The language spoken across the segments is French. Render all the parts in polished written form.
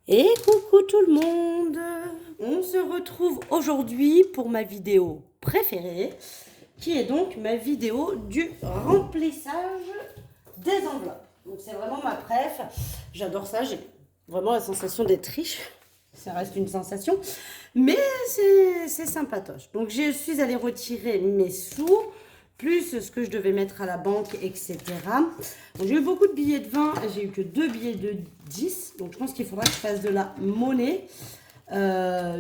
Et coucou tout le monde! On se retrouve aujourd'hui pour ma vidéo préférée, qui est donc ma vidéo du remplissage des enveloppes. Donc c'est vraiment ma préf, j'adore ça, j'ai vraiment la sensation d'être riche, ça reste une sensation, mais c'est sympatoche. Donc je suis allée retirer mes sous, plus ce que je devais mettre à la banque, etc. Donc j'ai eu beaucoup de billets de 20, j'ai eu que 2 billets de 10, donc je pense qu'il faudra que je fasse de la monnaie.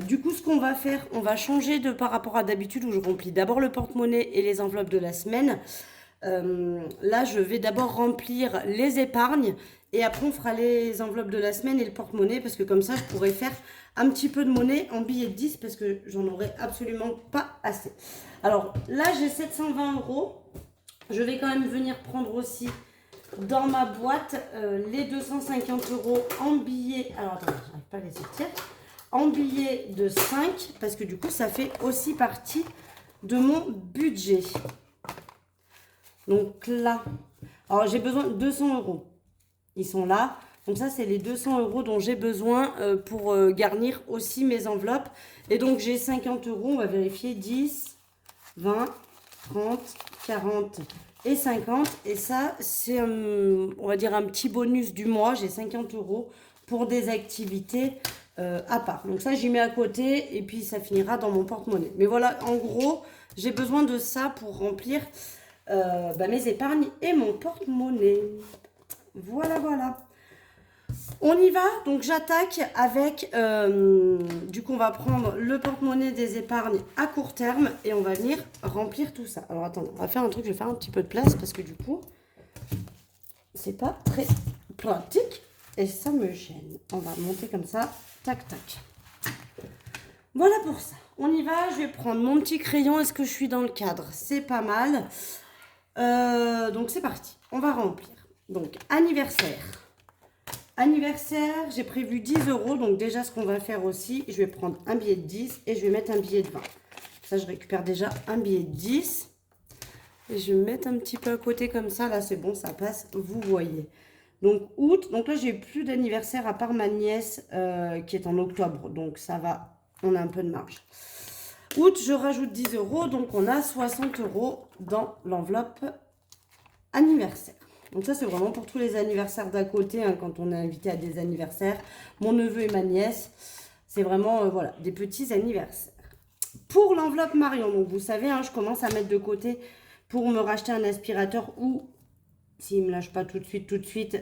Du coup, ce qu'on va faire, on va changer de par rapport à d'habitude où je remplis d'abord le porte-monnaie et les enveloppes de la semaine. Là, je vais d'abord remplir les épargnes et après on fera les enveloppes de la semaine et le porte-monnaie parce que comme ça, je pourrais faire un petit peu de monnaie en billets de 10 parce que j'en aurai absolument pas assez. Alors là, j'ai 720 euros. Je vais quand même venir prendre aussi dans ma boîte les 250 euros en billets. Alors attendez, j'arrive pas à les sortir. En billets de 5 parce que du coup, ça fait aussi partie de mon budget. Donc là, alors j'ai besoin de 200 euros. Ils sont là. Donc ça, c'est les 200 euros dont j'ai besoin pour garnir aussi mes enveloppes. Et donc j'ai 50 euros, on va vérifier, 10, 20, 30, 40 et 50. Et ça, c'est, on va dire, un petit bonus du mois. J'ai 50 euros pour des activités à part. Donc ça, j'y mets à côté et puis ça finira dans mon porte-monnaie. Mais voilà, en gros, j'ai besoin de ça pour remplir mes épargnes et mon porte-monnaie. Voilà, voilà. On y va, donc j'attaque avec, du coup on va prendre le porte-monnaie des épargnes à court terme et on va venir remplir tout ça. Alors attendez, on va faire un truc, je vais faire un petit peu de place parce que du coup, c'est pas très pratique et ça me gêne. On va monter comme ça, tac tac. Voilà pour ça. On y va, je vais prendre mon petit crayon, est-ce que je suis dans le cadre? C'est pas mal. Donc c'est parti, on va remplir. Donc anniversaire. Anniversaire, j'ai prévu 10 euros. Donc déjà, ce qu'on va faire aussi, je vais prendre un billet de 10 et je vais mettre un billet de 20. Ça, je récupère déjà un billet de 10. Et je vais me mettre un petit peu à côté comme ça. Là, c'est bon, ça passe, vous voyez. Donc août, donc là, j'ai plus d'anniversaire à part ma nièce qui est en octobre. Donc ça va, on a un peu de marge. Août, je rajoute 10 euros. Donc on a 60 euros dans l'enveloppe anniversaire. Donc ça, c'est vraiment pour tous les anniversaires d'à côté, hein, quand on est invité à des anniversaires. Mon neveu et ma nièce, c'est vraiment voilà, des petits anniversaires. Pour l'enveloppe Marion, donc vous savez, hein, je commence à mettre de côté pour me racheter un aspirateur ou, s'il ne me lâche pas tout de suite,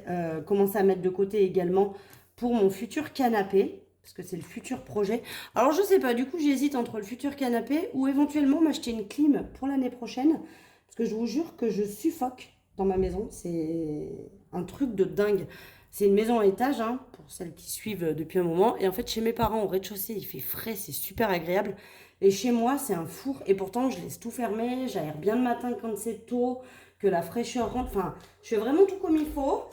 commencer à mettre de côté également pour mon futur canapé. Parce que c'est le futur projet. Alors, je ne sais pas, du coup, j'hésite entre le futur canapé ou éventuellement m'acheter une clim pour l'année prochaine. Parce que je vous jure que je suffoque dans ma maison. C'est un truc de dingue. C'est une maison à étage, hein, pour celles qui suivent depuis un moment. Et en fait, chez mes parents, au rez-de-chaussée, il fait frais, c'est super agréable. Et chez moi, c'est un four. Et pourtant, je laisse tout fermé. J'aère bien le matin quand c'est tôt, que la fraîcheur rentre. Enfin, je fais vraiment tout comme il faut.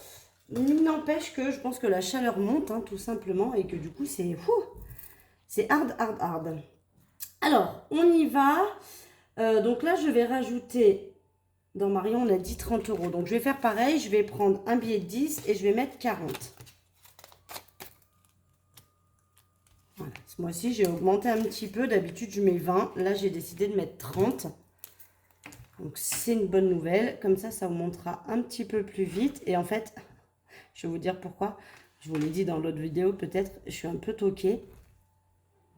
Il n'empêche que je pense que la chaleur monte, hein, tout simplement. Et que du coup, c'est hard, hard, hard. Alors, on y va. Donc là, je vais rajouter... Dans Marion, on a dit 30 euros. Donc, je vais faire pareil. Je vais prendre un billet de 10 et je vais mettre 40. Voilà. Ce mois-ci, j'ai augmenté un petit peu. D'habitude, je mets 20. Là, j'ai décidé de mettre 30. Donc, c'est une bonne nouvelle. Comme ça augmentera un petit peu plus vite. Et en fait, je vais vous dire pourquoi. Je vous l'ai dit dans l'autre vidéo, peut-être. Je suis un peu toquée.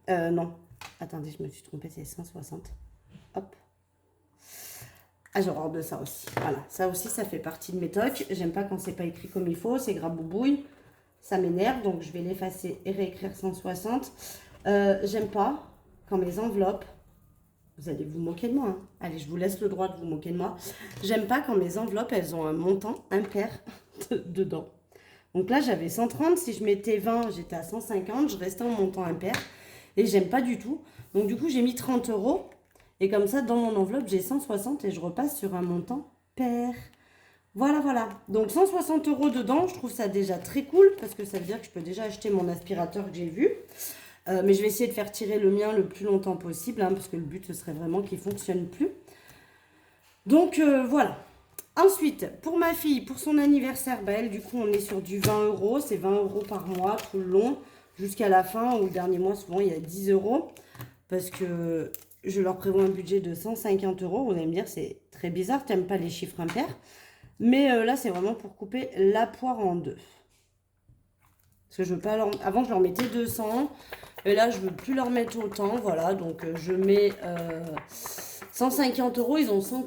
Non. Attendez, je me suis trompée. C'est 160. Hop. Ah, j'ai horreur de ça aussi. Voilà, ça aussi, ça fait partie de mes tocs. J'aime pas quand c'est pas écrit comme il faut, c'est graboubouille. Ça m'énerve, donc je vais l'effacer et réécrire 160. J'aime pas quand mes enveloppes... Vous allez vous moquer de moi, hein. Allez, je vous laisse le droit de vous moquer de moi. J'aime pas quand mes enveloppes, elles ont un montant impair dedans. Donc là, j'avais 130. Si je mettais 20, j'étais à 150. Je restais en montant impair. Et j'aime pas du tout. Donc du coup, j'ai mis 30 euros. Et comme ça, dans mon enveloppe, j'ai 160 et je repasse sur un montant pair. Voilà, voilà. Donc 160 euros dedans, je trouve ça déjà très cool parce que ça veut dire que je peux déjà acheter mon aspirateur que j'ai vu. Mais je vais essayer de faire tirer le mien le plus longtemps possible, hein, parce que le but, ce serait vraiment qu'il ne fonctionne plus. Donc voilà. Ensuite, pour ma fille, pour son anniversaire, elle, du coup, on est sur du 20 euros. C'est 20 euros par mois tout le long. jusqu'à la fin ou le dernier mois, souvent il y a 10 euros. Parce que je leur prévois un budget de 150 euros. Vous allez me dire, c'est très bizarre, t'aimes pas les chiffres impairs. Mais là, c'est vraiment pour couper la poire en deux. Parce que je veux pas leur... Avant, je leur mettais 200. Et là, je veux plus leur mettre autant. Voilà, donc je mets 150 euros. Ils ont 100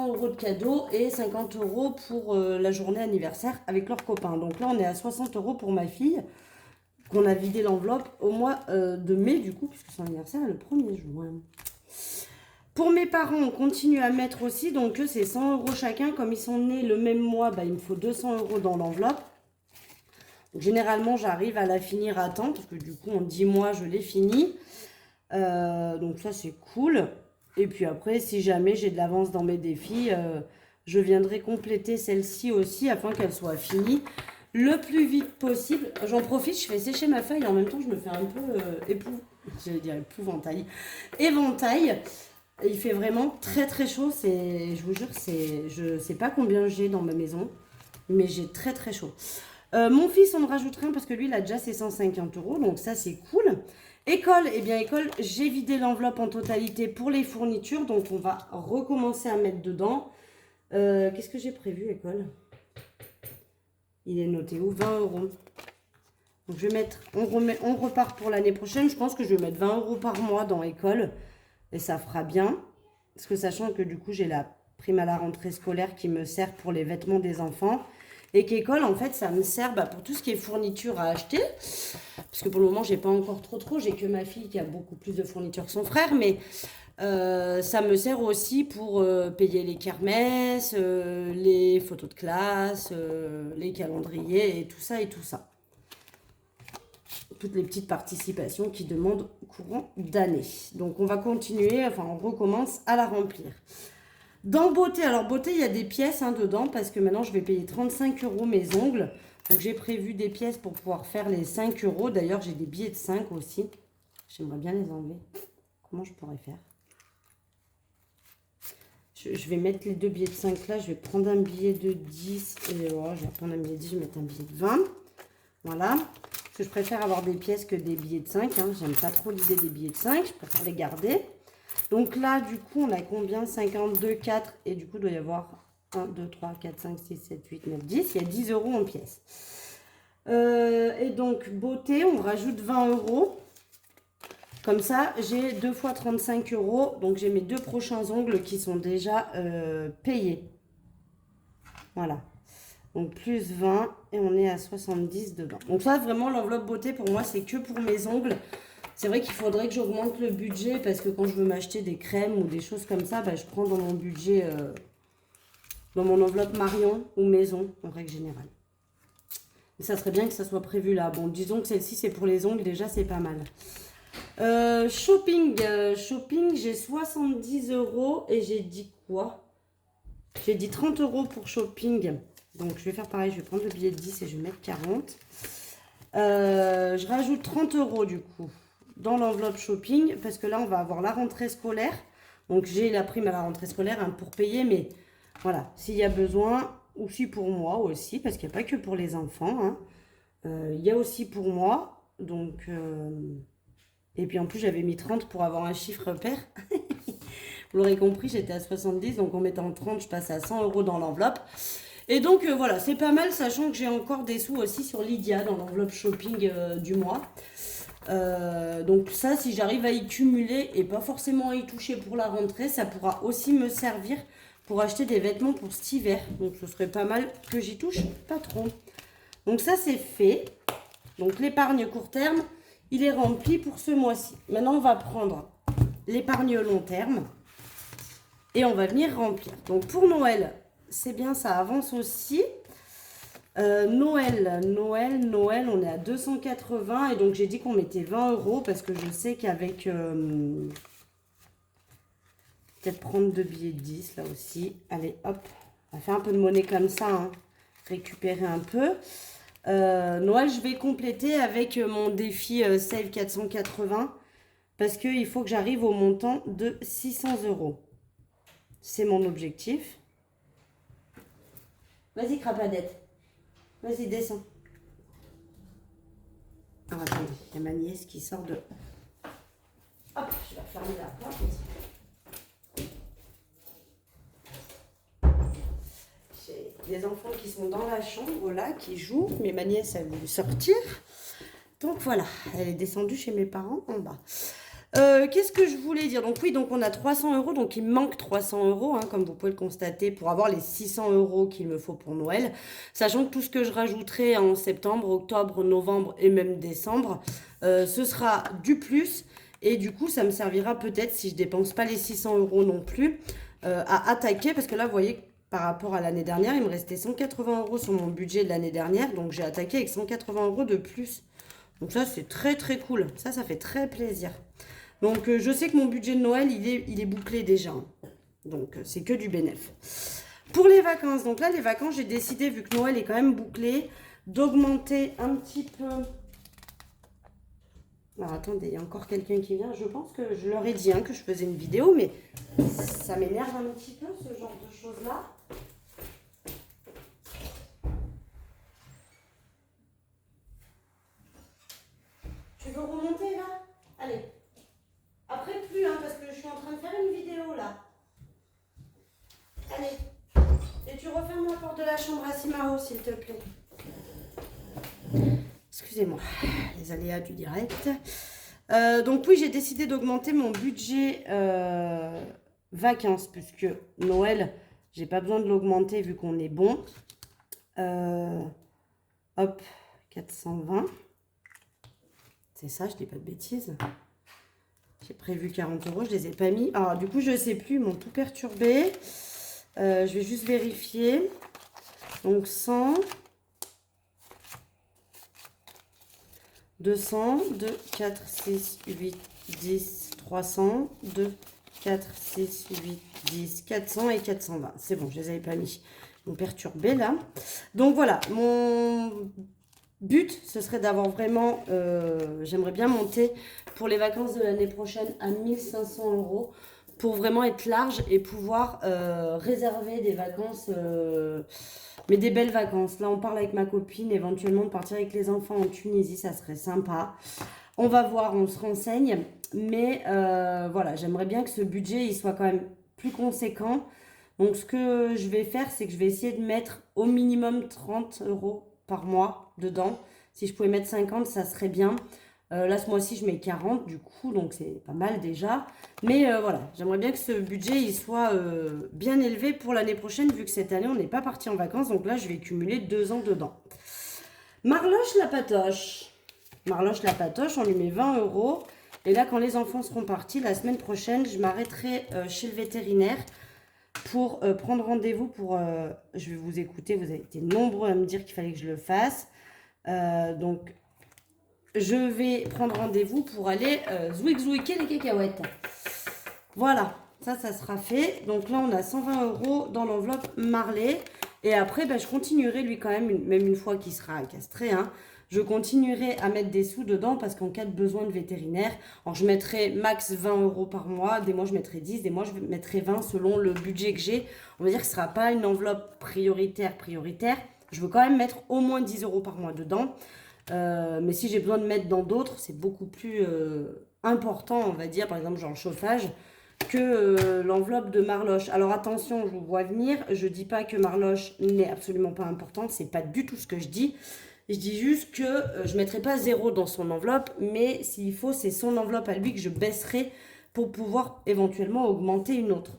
euros de cadeaux et 50 euros pour la journée anniversaire avec leurs copains. Donc là, on est à 60 euros pour ma fille. Qu'on a vidé l'enveloppe au mois de mai, du coup, puisque son anniversaire est le 1er juin. Pour mes parents, on continue à mettre aussi, donc eux, c'est 100 euros chacun. Comme ils sont nés le même mois, bah, il me faut 200 euros dans l'enveloppe. Généralement, j'arrive à la finir à temps, parce que du coup, en 10 mois, je l'ai fini. Donc ça, c'est cool. Et puis après, si jamais j'ai de l'avance dans mes défis, je viendrai compléter celle-ci aussi, afin qu'elle soit finie le plus vite possible. J'en profite, je fais sécher ma feuille, en même temps, je me fais un peu j'allais dire épouvantail. Éventail. Il fait vraiment très très chaud, je vous jure, je sais pas combien j'ai dans ma maison, mais j'ai très très chaud. Mon fils, on me rajoute rien parce que lui, il a déjà ses 150 euros, donc ça, c'est cool. École, eh bien, école, j'ai vidé l'enveloppe en totalité pour les fournitures, donc on va recommencer à mettre dedans. Qu'est-ce que j'ai prévu, école? Il est noté où? 20 euros. Donc, je vais mettre, on repart pour l'année prochaine. Je pense que je vais mettre 20 euros par mois dans école. Et ça fera bien. Parce que sachant que du coup, j'ai la prime à la rentrée scolaire qui me sert pour les vêtements des enfants. Et qu'école, en fait, ça me sert pour tout ce qui est fourniture à acheter. Parce que pour le moment, j'ai pas encore trop. J'ai que ma fille qui a beaucoup plus de fournitures que son frère. Mais ça me sert aussi pour payer les kermesses, les photos de classe, les calendriers et tout ça et tout ça. Toutes les petites participations qui demandent courant d'année. Donc on va continuer, enfin on recommence à la remplir. Dans beauté, alors beauté il y a des pièces dedans parce que maintenant je vais payer 35 euros mes ongles. Donc j'ai prévu des pièces pour pouvoir faire les 5 euros. D'ailleurs j'ai des billets de 5 aussi. J'aimerais bien les enlever. Comment je pourrais faire? Je vais mettre les deux billets de 5 là. Je vais prendre un billet de 10 et je vais prendre un billet de 10, je vais mettre un billet de 20. Voilà. Parce que je préfère avoir des pièces que des billets de 5. J'aime pas trop l'idée des billets de 5. Je préfère les garder. Donc là, du coup, on a combien? 52, 4. Et du coup, il doit y avoir 1, 2, 3, 4, 5, 6, 7, 8, 9, 10. Il y a 10 euros en pièces. Et donc, beauté, on rajoute 20 euros. Comme ça, j'ai 2 fois 35 euros. Donc, j'ai mes 2 prochains ongles qui sont déjà payés. Voilà. Donc, plus 20 et on est à 70 dedans. Donc, ça, vraiment, l'enveloppe beauté, pour moi, c'est que pour mes ongles. C'est vrai qu'il faudrait que j'augmente le budget parce que quand je veux m'acheter des crèmes ou des choses comme ça, je prends dans mon budget, dans mon enveloppe Marion ou maison, en règle générale. Et ça serait bien que ça soit prévu là. Bon, disons que celle-ci, c'est pour les ongles. Déjà, c'est pas mal. Shopping, j'ai 70 euros et j'ai dit quoi? J'ai dit 30 euros pour shopping. Donc, je vais faire pareil. Je vais prendre le billet de 10 et je vais mettre 40. Je rajoute 30 euros du coup dans l'enveloppe shopping parce que là, on va avoir la rentrée scolaire. Donc, j'ai la prime à la rentrée scolaire pour payer. Mais voilà, s'il y a besoin, ou si pour moi aussi, parce qu'il n'y a pas que pour les enfants. Il y a aussi pour moi. Donc... Et puis en plus, j'avais mis 30 pour avoir un chiffre pair. Vous l'aurez compris, j'étais à 70. Donc en mettant 30, je passe à 100 euros dans l'enveloppe. Et donc voilà, c'est pas mal, sachant que j'ai encore des sous aussi sur Lydia dans l'enveloppe shopping du mois. Donc ça, si j'arrive à y cumuler et pas forcément à y toucher pour la rentrée, ça pourra aussi me servir pour acheter des vêtements pour cet hiver. Donc ce serait pas mal que j'y touche pas trop. Donc ça, c'est fait. Donc l'épargne court terme, il est rempli pour ce mois-ci. Maintenant, on va prendre l'épargne long terme et on va venir remplir. Donc, pour Noël, c'est bien, ça avance aussi. Noël, on est à 280 et donc j'ai dit qu'on mettait 20 euros parce que je sais qu'avec... peut-être prendre 2 billets de 10 là aussi. Allez, hop, on va faire un peu de monnaie comme ça, récupérer un peu. Noël, je vais compléter avec mon défi Save 480 parce qu'il faut que j'arrive au montant de 600 euros. C'est mon objectif. Vas-y, crapadette. Vas-y, descends. Alors, attendez, il y a ma nièce qui sort de... Hop, je vais fermer la porte. J'ai des enfants qui sont dans la chambre là, qui jouent, mais ma nièce a voulu sortir. Donc voilà, elle est descendue chez mes parents en bas. Qu'est-ce que je voulais dire? Donc oui, donc on a 300 €, donc il me manque 300 €, hein, comme vous pouvez le constater, pour avoir les 600 € qu'il me faut pour Noël. Sachant que tout ce que je rajouterai en septembre, octobre, novembre et même décembre, ce sera du plus. Et du coup, ça me servira peut-être, si je dépense pas les 600 € non plus, à attaquer. Parce que là, vous voyez, par rapport à l'année dernière, il me restait 180 € sur mon budget de l'année dernière. Donc j'ai attaqué avec 180 € de plus. Donc ça, c'est très très cool. Ça fait très plaisir. Donc, je sais que mon budget de Noël, il est bouclé déjà. Donc, c'est que du bénéf. Pour les vacances, donc là, les vacances, j'ai décidé, vu que Noël est quand même bouclé, d'augmenter un petit peu... Alors, attendez, il y a encore quelqu'un qui vient. Je pense que je leur ai dit que je faisais une vidéo, mais ça m'énerve un petit peu, ce genre de choses-là. Tu veux remonter, là? Allez. Après, plus, parce que je suis en train de faire une vidéo, là. Allez. Et tu refermes la porte de la chambre à Simao, s'il te plaît. Excusez-moi, les aléas du direct. Donc oui, j'ai décidé d'augmenter mon budget vacances, puisque Noël, j'ai pas besoin de l'augmenter vu qu'on est bon. Hop, 420. C'est ça, je dis pas de bêtises. J'ai prévu 40 €, je les ai pas mis. Alors du coup, je sais plus, ils m'ont tout perturbé. Je vais juste vérifier. Donc 100, 200, 2, 4, 6, 8, 10, 300, 2, 4, 6, 8, 10, 400 et 420. C'est bon, je les avais pas mis. Ils m'ont perturbé là. Donc voilà, mon but, ce serait d'avoir vraiment, j'aimerais bien monter pour les vacances de l'année prochaine à 1500 € pour vraiment être large et pouvoir réserver des vacances, mais des belles vacances. Là, on parle avec ma copine éventuellement de partir avec les enfants en Tunisie, ça serait sympa. On va voir, on se renseigne, mais voilà, j'aimerais bien que ce budget il soit quand même plus conséquent. Donc, ce que je vais faire, c'est que je vais essayer de mettre au minimum 30 € par mois dedans. Si je pouvais mettre 50, ça serait bien. Là, ce mois-ci, je mets 40 du coup, donc c'est pas mal déjà. Mais voilà, j'aimerais bien que ce budget il soit bien élevé pour l'année prochaine, vu que cette année, on n'est pas parti en vacances. Donc là, je vais cumuler 2 ans dedans. Marloche la patoche. Marloche la patoche, on lui met 20 €. Et là, quand les enfants seront partis, la semaine prochaine, je m'arrêterai chez le vétérinaire pour prendre rendez-vous pour... je vais vous écouter, vous avez été nombreux à me dire qu'il fallait que je le fasse. Donc, je vais prendre rendez-vous pour aller zouiker les cacahuètes. Voilà, ça sera fait. Donc là, on a 120 € dans l'enveloppe Marley. Et après, je continuerai lui quand même, même une fois qu'il sera castré, je continuerai à mettre des sous dedans parce qu'en cas de besoin de vétérinaire, alors je mettrai max 20 € par mois, des mois je mettrai 10, des mois je mettrai 20 selon le budget que j'ai. On va dire que ce ne sera pas une enveloppe prioritaire. Je veux quand même mettre au moins 10 € par mois dedans. Mais si j'ai besoin de mettre dans d'autres, c'est beaucoup plus important, on va dire, par exemple genre le chauffage, que l'enveloppe de Marloche. Alors attention, je vous vois venir, je dis pas que Marloche n'est absolument pas importante, c'est pas du tout ce que je dis. Je dis juste que je ne mettrai pas 0 dans son enveloppe, mais s'il faut, c'est son enveloppe à lui que je baisserai pour pouvoir éventuellement augmenter une autre.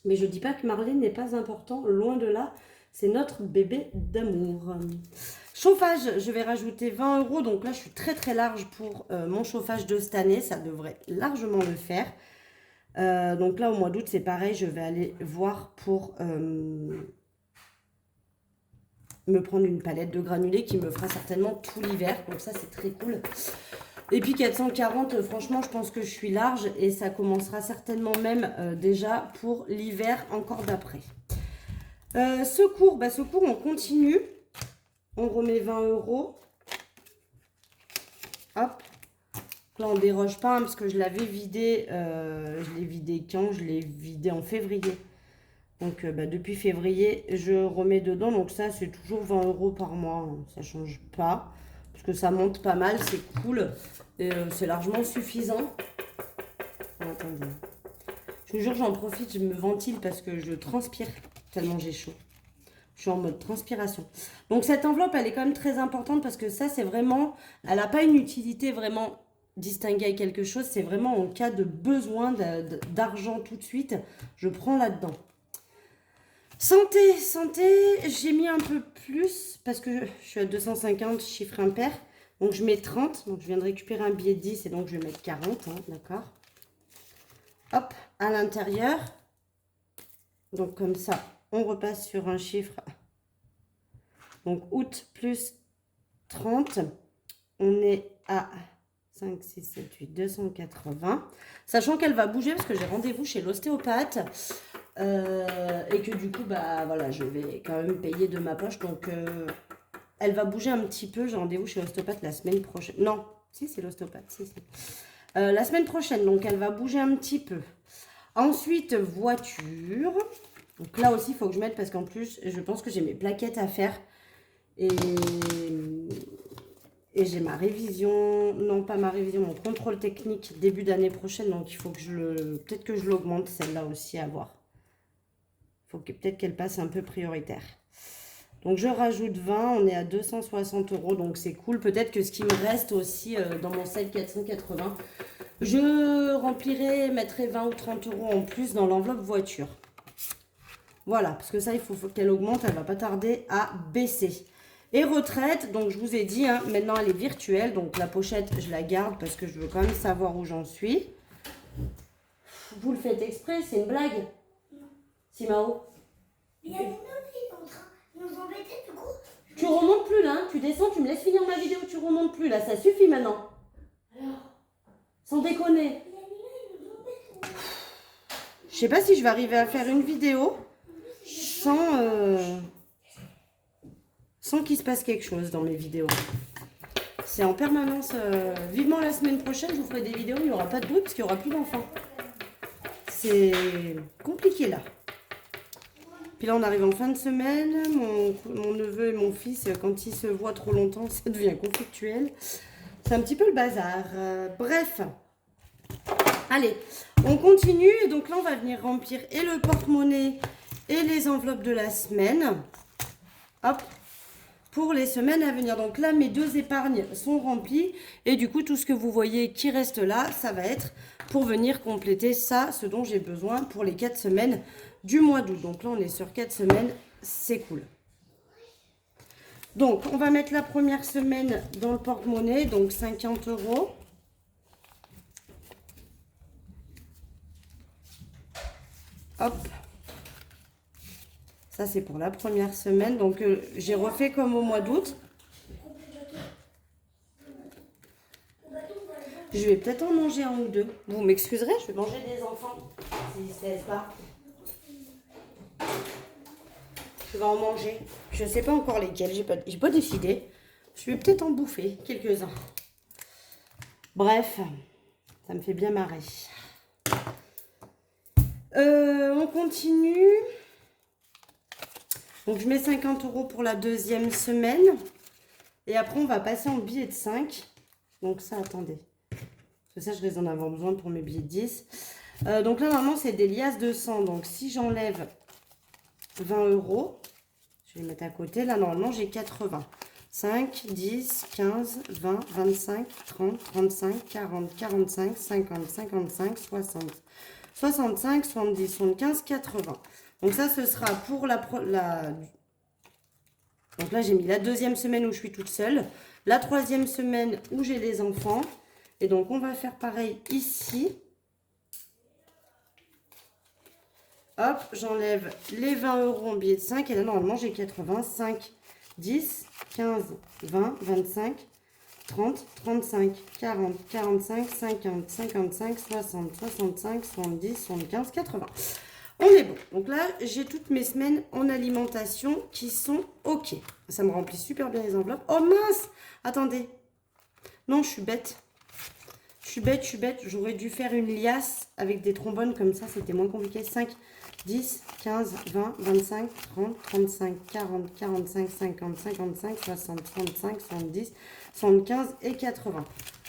Mais je ne dis pas que Marley n'est pas important, loin de là, c'est notre bébé d'amour. Chauffage, je vais rajouter 20 €, donc là je suis très très large pour mon chauffage de cette année, ça devrait largement le faire. Donc là au mois d'août c'est pareil, je vais aller voir pour... me prendre une palette de granulés qui me fera certainement tout l'hiver. Donc ça, c'est très cool. Et puis 440, franchement, je pense que je suis large et ça commencera certainement même déjà pour l'hiver encore d'après. Secours, secours, on continue. On remet 20 €. Hop. Là, on ne déroge pas parce que je l'avais vidé. Je l'ai vidé quand? Je l'ai vidé en février. Donc, depuis février, je remets dedans. Donc, ça, c'est toujours 20 € par mois. Ça ne change pas. Parce que ça monte pas mal, c'est cool. Et c'est largement suffisant. Oh, attendez. Je vous jure, j'en profite, je me ventile parce que je transpire tellement j'ai chaud. Je suis en mode transpiration. Donc cette enveloppe, elle est quand même très importante parce que ça, c'est vraiment... Elle n'a pas une utilité vraiment distinguée à quelque chose. C'est vraiment en cas de besoin d'argent tout de suite. Je prends là-dedans. Santé, j'ai mis un peu plus parce que je suis à 250 chiffre impair. Donc je mets 30. Donc je viens de récupérer un billet de 10 et donc je vais mettre 40. Hein, d'accord. Hop, à l'intérieur. Donc comme ça, on repasse sur un chiffre. Donc août plus 30. On est à 5, 6, 7, 8, 280. Sachant qu'elle va bouger parce que j'ai rendez-vous chez l'ostéopathe. Et que du coup, bah voilà, je vais quand même payer de ma poche. Donc elle va bouger un petit peu. J'ai rendez-vous chez l'ostéopathe la semaine prochaine. Non, si c'est l'ostéopathe, si. La semaine prochaine, donc elle va bouger un petit peu. Ensuite, voiture. Donc là aussi, il faut que je mette parce qu'en plus, je pense que j'ai mes plaquettes à faire. Et j'ai ma révision, non pas ma révision, mon contrôle technique début d'année prochaine. Donc il faut que peut-être que je l'augmente celle-là aussi à voir. Il faut peut-être qu'elle passe un peu prioritaire. Donc je rajoute 20, on est à 260 €, donc c'est cool. Peut-être que ce qui me reste aussi dans mon sel 480, je remplirai, mettrai 20 ou 30 € en plus dans l'enveloppe voiture. Voilà, parce que ça, il faut qu'elle augmente, elle ne va pas tarder à baisser. Et retraite, donc je vous ai dit, hein, maintenant elle est virtuelle, donc la pochette, je la garde parce que je veux quand même savoir où j'en suis. Vous le faites exprès, c'est une blague. Simao. Il y a des autres qui sont en train de nous embêter, du coup. Tu remontes plus là, hein. Tu descends, tu me laisses finir ma vidéo, tu remontes plus là, ça suffit maintenant. Alors, Sans déconner. Je sais pas si je vais arriver à faire une vidéo sans qu'il se passe quelque chose dans mes vidéos. C'est en permanence. Vivement la semaine prochaine, je vous ferai des vidéos, il n'y aura pas de bruit parce qu'il n'y aura plus d'enfants. C'est compliqué là. Puis là, on arrive en fin de semaine. Mon neveu et mon fils, quand ils se voient trop longtemps, ça devient conflictuel. C'est un petit peu le bazar. Bref. Allez, on continue. Et donc là, on va venir remplir et le porte-monnaie et les enveloppes de la semaine. Hop. Pour les semaines à venir. Donc là, mes 2 épargnes sont remplies. Et du coup, tout ce que vous voyez qui reste là, ça va être pour venir compléter ça, ce dont j'ai besoin pour les 4 semaines du mois d'août. Donc là, on est sur 4 semaines. C'est cool. Donc, on va mettre la première semaine dans le porte-monnaie. Donc, 50 €. Hop. Ça, c'est pour la première semaine. Donc, j'ai refait comme au mois d'août. Je vais peut-être en manger un ou deux. Vous m'excuserez, je vais manger des enfants s'ils ne se laissent pas. Je vais en manger. Je ne sais pas encore lesquels. J'ai pas décidé. Je vais peut-être en bouffer quelques-uns. Bref, ça me fait bien marrer. On continue. Donc, je mets 50 € pour la deuxième semaine. Et après, on va passer en billet de 5. Donc, ça, attendez. Parce que ça, je risque d'en avoir besoin pour mes billets de 10. Donc là, normalement, c'est des liasses de 100. Donc, si j'enlève 20 €, je vais les mettre à côté. Là, normalement, j'ai 80. 5, 10, 15, 20, 25, 30, 35, 40, 45, 50, 55, 60, 65, 70, 75, 80. Donc ça, ce sera pour la... Donc là, j'ai mis la deuxième semaine où je suis toute seule. La troisième semaine où j'ai les enfants. Et donc, on va faire pareil ici. Hop, j'enlève les 20 € en billet de 5. Et là, normalement, j'ai 85, 10, 15, 20, 25, 30, 35, 40, 45, 50, 55, 60, 65, 70, 75, 80. On est bon. Donc là, j'ai toutes mes semaines en alimentation qui sont OK. Ça me remplit super bien les enveloppes. Oh mince! Attendez. Non, je suis bête. Je suis bête. J'aurais dû faire une liasse avec des trombones comme ça. C'était moins compliqué. 5, 10, 15, 20, 25, 30, 35, 40, 45, 50, 55, 60, 65, 70, 75 et 80.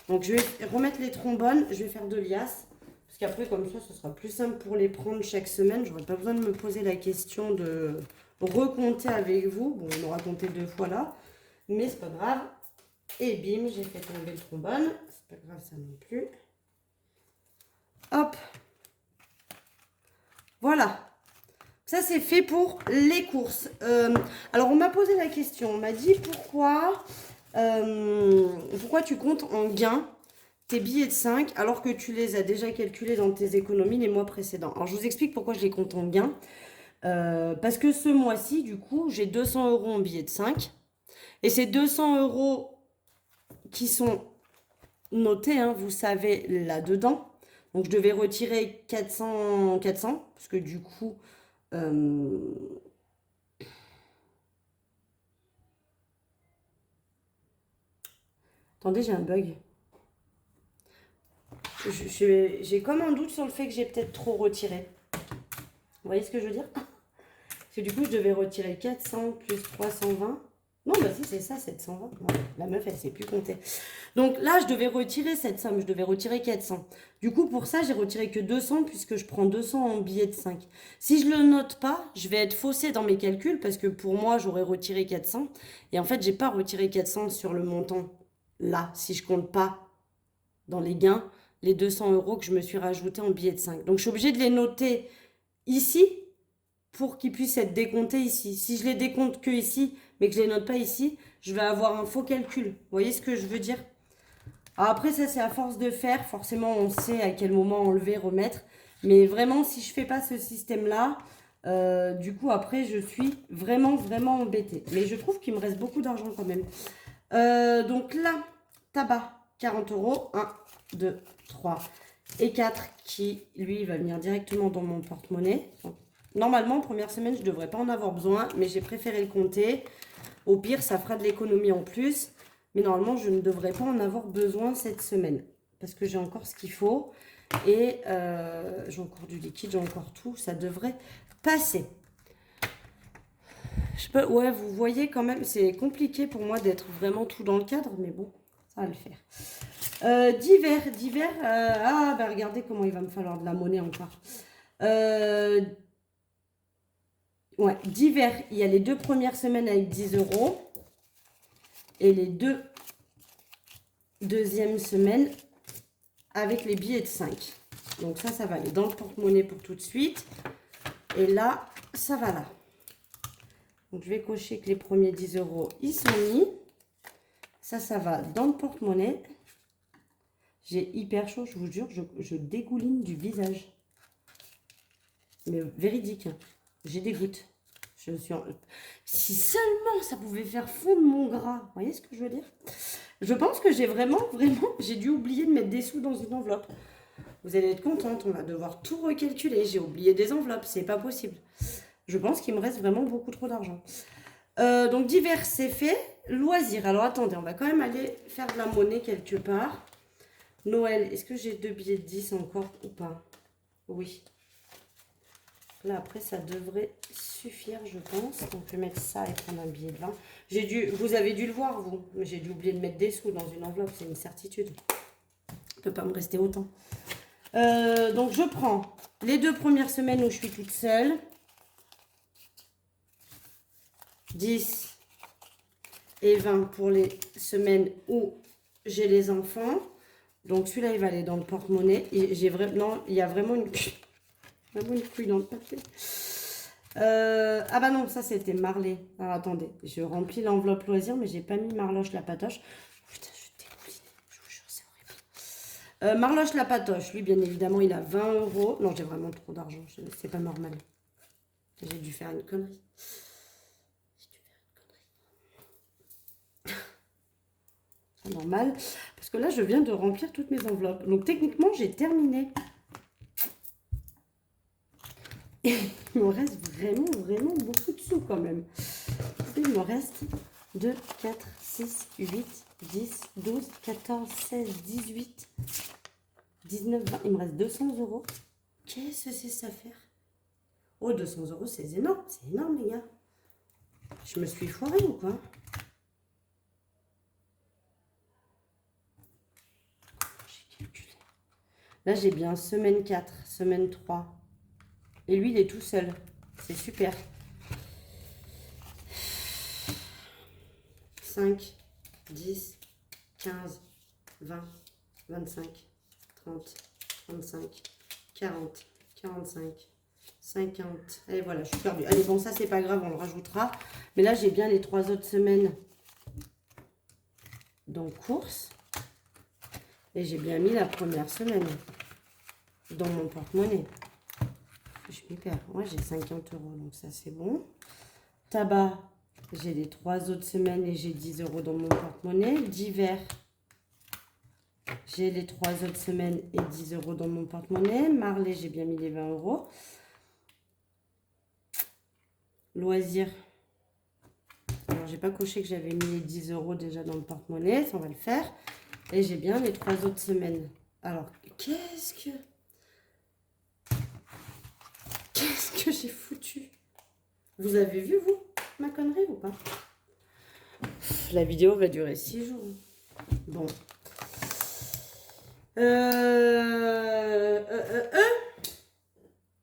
Donc, je vais remettre les trombones. Je vais faire 2 liasses. Parce qu'après, comme ça, ce sera plus simple pour les prendre chaque semaine. J'aurai pas besoin de me poser la question de recompter avec vous. Bon, on aura compté 2 fois là. Mais c'est pas grave. Et bim, j'ai fait tomber le trombone. C'est pas grave ça non plus. Hop. Voilà. Ça, c'est fait pour les courses. Alors, on m'a posé la question. On m'a dit pourquoi tu comptes en gain tes billets de 5 alors que tu les as déjà calculés dans tes économies les mois précédents. Alors, je vous explique pourquoi je les compte en gain. Parce que ce mois-ci, du coup, j'ai 200 € en billets de 5. Et ces 200 € qui sont notés, hein, vous savez, là-dedans. Donc, je devais retirer 400, parce que du coup... Attendez, j'ai un bug. J'ai comme un doute sur le fait que j'ai peut-être trop retiré. Vous voyez ce que je veux dire? Parce que du coup, je devais retirer 400 plus 320. Non, bah si, c'est ça, 720. Non, la meuf, elle ne sait plus compter. Donc là, je devais retirer cette somme. Je devais retirer 400. Du coup, pour ça, j'ai retiré que 200 puisque je prends 200 en billet de 5. Si je ne le note pas, je vais être faussée dans mes calculs parce que pour moi, j'aurais retiré 400. Et en fait, j'ai pas retiré 400 sur le montant là, si je compte pas dans les gains les 200 € que je me suis rajouté en billet de 5. Donc, je suis obligée de les noter ici pour qu'ils puissent être décomptés ici. Si je les décompte que ici, mais que je les note pas ici, je vais avoir un faux calcul. Vous voyez ce que je veux dire? Alors après, ça, c'est à force de faire. Forcément, on sait à quel moment enlever, remettre. Mais vraiment, si je fais pas ce système-là, du coup, après, je suis vraiment, vraiment embêtée. Mais je trouve qu'il me reste beaucoup d'argent quand même. Donc là, tabac, 40 €. 1, 2, 3 et 4 qui, lui, va venir directement dans mon porte-monnaie. Normalement, première semaine, je ne devrais pas en avoir besoin, mais j'ai préféré le compter. Au pire, ça fera de l'économie en plus. Mais normalement, je ne devrais pas en avoir besoin cette semaine. Parce que j'ai encore ce qu'il faut. Et j'ai encore du liquide, j'ai encore tout. Ça devrait passer. Ouais, vous voyez quand même, c'est compliqué pour moi d'être vraiment tout dans le cadre. Mais bon, ça va le faire. Divers. Ah, bah regardez comment il va me falloir de la monnaie encore. Ouais, divers, il y a les 2 premières semaines avec 10 € et les 2 deuxièmes semaines avec les billets de 5. Donc ça va aller dans le porte-monnaie pour tout de suite. Et là, ça va là. Donc je vais cocher que les premiers 10 €, ils sont mis. Ça va dans le porte-monnaie. J'ai hyper chaud, je vous jure, je dégouline du visage. Mais véridique, hein. J'ai des gouttes. Si seulement ça pouvait faire fondre mon gras. Vous voyez ce que je veux dire? Je pense que j'ai vraiment, j'ai dû oublier de mettre des sous dans une enveloppe. Vous allez être contente, on va devoir tout recalculer. J'ai oublié des enveloppes, c'est pas possible. Je pense qu'il me reste vraiment beaucoup trop d'argent. Donc divers, c'est fait. Loisirs, alors attendez, on va quand même aller faire de la monnaie quelque part. Noël, est-ce que j'ai 2 billets de 10 encore ou pas? Oui. Là, après, ça devrait suffire, je pense. Donc, je vais mettre ça et prendre un billet de 20. Vous avez dû le voir, vous. Mais j'ai dû oublier de mettre des sous dans une enveloppe. C'est une certitude. Il ne peut pas me rester autant. Donc, je prends les 2 premières semaines où je suis toute seule. 10 et 20 pour les semaines où j'ai les enfants. Donc, celui-là, il va aller dans le porte-monnaie. Non, il y a vraiment une couille dans le papier. Ah bah non, ça c'était Marley. Alors attendez, je remplis l'enveloppe loisir, mais j'ai pas mis Marloche la patoche. Putain, je suis dégoulinée, je vous jure, c'est horrible. Marloche la patoche, lui bien évidemment, il a 20 €. Non, j'ai vraiment trop d'argent, c'est pas normal. J'ai dû faire une connerie. C'est normal, parce que là, je viens de remplir toutes mes enveloppes. Donc techniquement, j'ai terminé. Il me reste vraiment beaucoup de sous quand même. Il me reste 2, 4, 6, 8, 10, 12, 14, 16, 18, 19, 20. Il me reste 200 €. Qu'est-ce que c'est ça faire? Oh, 200 €, c'est énorme. C'est énorme, les gars. Je me suis foirée ou quoi? Là, j'ai bien semaine 4, semaine 3. Et lui, il est tout seul. C'est super. 5, 10, 15, 20, 25, 30, 35, 40, 45, 50. Allez, voilà, je suis perdue. Allez, bon, ça, c'est pas grave, on le rajoutera. Mais là, j'ai bien les 3 autres semaines dans course. Et j'ai bien mis la première semaine dans mon porte-monnaie. Je m'y perds. Ouais, j'ai 50 euros, donc ça, c'est bon. Tabac, j'ai les 3 autres semaines et j'ai 10 euros dans mon porte-monnaie. Divers, j'ai les 3 autres semaines et 10 euros dans mon porte-monnaie. Marley, j'ai bien mis les 20 euros. Loisirs. Alors, j'ai pas coché que j'avais mis les 10 euros déjà dans le porte-monnaie. Ça, on va le faire. Et j'ai bien les 3 autres semaines. Alors, qu'est-ce que j'ai foutu? Vous avez vu, vous, ma connerie ou pas? La vidéo va durer 6 jours. Bon.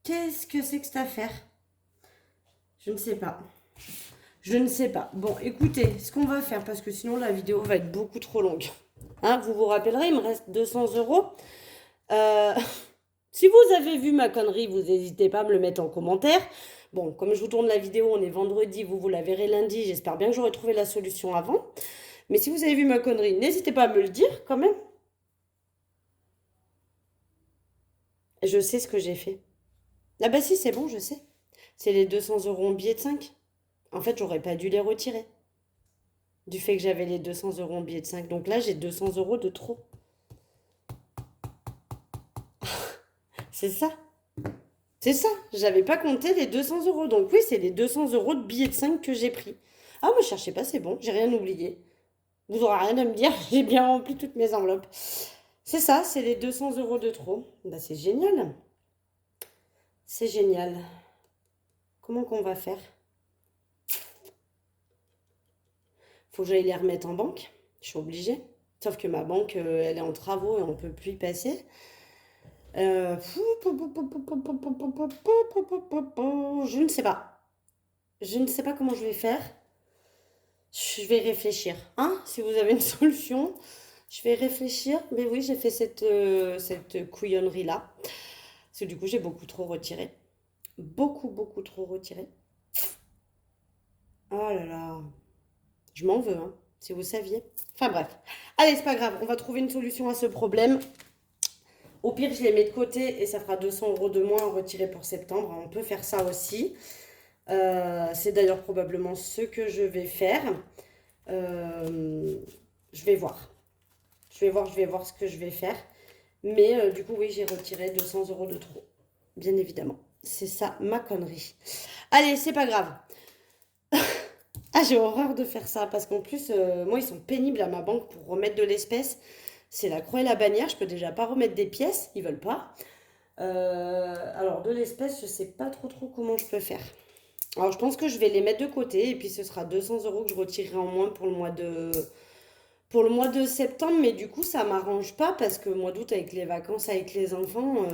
Qu'est-ce que c'est que cette affaire? Je ne sais pas. Je ne sais pas. Bon, écoutez, ce qu'on va faire, parce que sinon la vidéo va être beaucoup trop longue. Hein, vous vous rappellerez, il me reste 200 euros. Si vous avez vu ma connerie, vous n'hésitez pas à me le mettre en commentaire. Bon, comme je vous tourne la vidéo, on est vendredi, vous la verrez lundi. J'espère bien que j'aurai trouvé la solution avant. Mais si vous avez vu ma connerie, n'hésitez pas à me le dire quand même. Je sais ce que j'ai fait. Ah bah si, c'est bon, je sais. C'est les 200 euros en billet de 5. En fait, j'aurais pas dû les retirer. Du fait que j'avais les 200 euros en billet de 5. Donc là, j'ai 200 euros de trop. C'est ça. C'est ça. J'avais pas compté les 200 euros. Donc oui, c'est les 200 euros de billets de 5 que j'ai pris. Ah, me cherchez pas, c'est bon. J'ai rien oublié. Vous aurez rien à me dire. J'ai bien rempli toutes mes enveloppes. C'est ça, c'est les 200 euros de trop. Bah, c'est génial. C'est génial. Comment qu'on va faire? Faut que j'aille les remettre en banque. Je suis obligée. Sauf que ma banque, elle est en travaux et on ne peut plus y passer. Je ne sais pas. Je ne sais pas comment je vais faire. Je vais réfléchir. Hein? Si vous avez une solution, je vais réfléchir. Mais oui, j'ai fait cette couillonnerie-là. Parce que du coup, j'ai beaucoup trop retiré. Beaucoup trop retiré. Oh là là. Je m'en veux, hein, si vous saviez. Enfin bref. Allez, c'est pas grave. On va trouver une solution à ce problème. Au pire, je les mets de côté et ça fera 200 euros de moins à retirer pour septembre. On peut faire ça aussi. C'est d'ailleurs probablement ce que je vais faire. Je vais voir. Je vais voir ce que je vais faire. Mais du coup, oui, j'ai retiré 200 euros de trop. Bien évidemment. C'est ça, ma connerie. Allez, c'est pas grave. Ah, j'ai horreur de faire ça parce qu'en plus, moi, ils sont pénibles à ma banque pour remettre de l'espèce. C'est la croix et la bannière. Je peux déjà pas remettre des pièces. Ils veulent pas. Alors, de l'espèce, je sais pas trop comment je peux faire. Alors, je pense que je vais les mettre de côté et puis ce sera 200 euros que je retirerai en moins pour le mois de septembre. Mais du coup, ça m'arrange pas parce que mois d'août, avec les vacances, avec les enfants...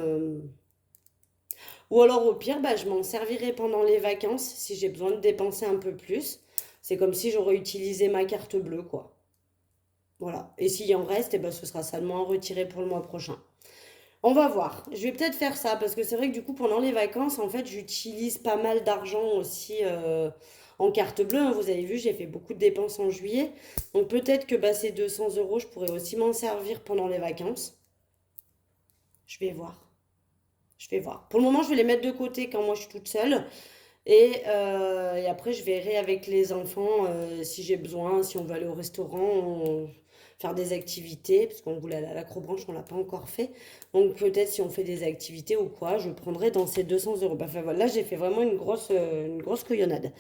Ou alors, au pire, bah, je m'en servirai pendant les vacances si j'ai besoin de dépenser un peu plus. C'est comme si j'aurais utilisé ma carte bleue, quoi. Voilà. Et s'il en reste, eh ben, ce sera seulement retiré pour le mois prochain. On va voir. Je vais peut-être faire ça parce que c'est vrai que du coup, pendant les vacances, en fait, j'utilise pas mal d'argent aussi en carte bleue, hein. Vous avez vu, j'ai fait beaucoup de dépenses en juillet. Donc peut-être que bah, ces 200 euros, je pourrais aussi m'en servir pendant les vacances. Je vais voir. Je vais voir. Pour le moment, je vais les mettre de côté quand moi je suis toute seule. Et après, je verrai avec les enfants si j'ai besoin, si on veut aller au restaurant, faire des activités, parce qu'on voulait aller à l'acrobranche, on ne l'a pas encore fait. Donc peut-être si on fait des activités ou quoi, je prendrai dans ces 200 euros. Bah, enfin, voilà, là, j'ai fait vraiment une grosse couillonnade.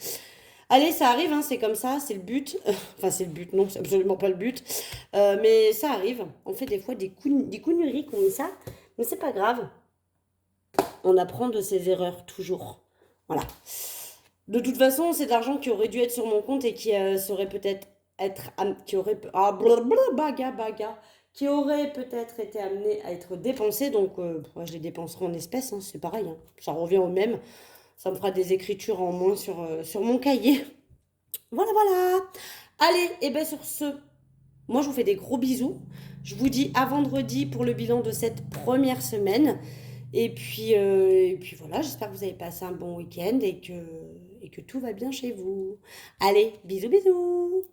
Allez, ça arrive, hein, c'est comme ça, c'est le but. Enfin, c'est le but, non, c'est absolument pas le but. Mais ça arrive. On fait des fois des conneries comme ça, mais c'est pas grave. On apprend de ses erreurs, toujours. Voilà. De toute façon, c'est de l'argent qui aurait dû être sur mon compte et qui serait peut-être qui aurait... Ah, blablabla, baga. qui auraient peut-être été amenés à être dépensés. Donc, je les dépenserai en espèces, hein, c'est pareil, hein. Ça revient au même. Ça me fera des écritures en moins sur mon cahier. Voilà, voilà. Allez, et bien sur ce, moi je vous fais des gros bisous. Je vous dis à vendredi pour le bilan de cette première semaine. Et puis voilà, j'espère que vous avez passé un bon week-end et que tout va bien chez vous. Allez, bisous, bisous.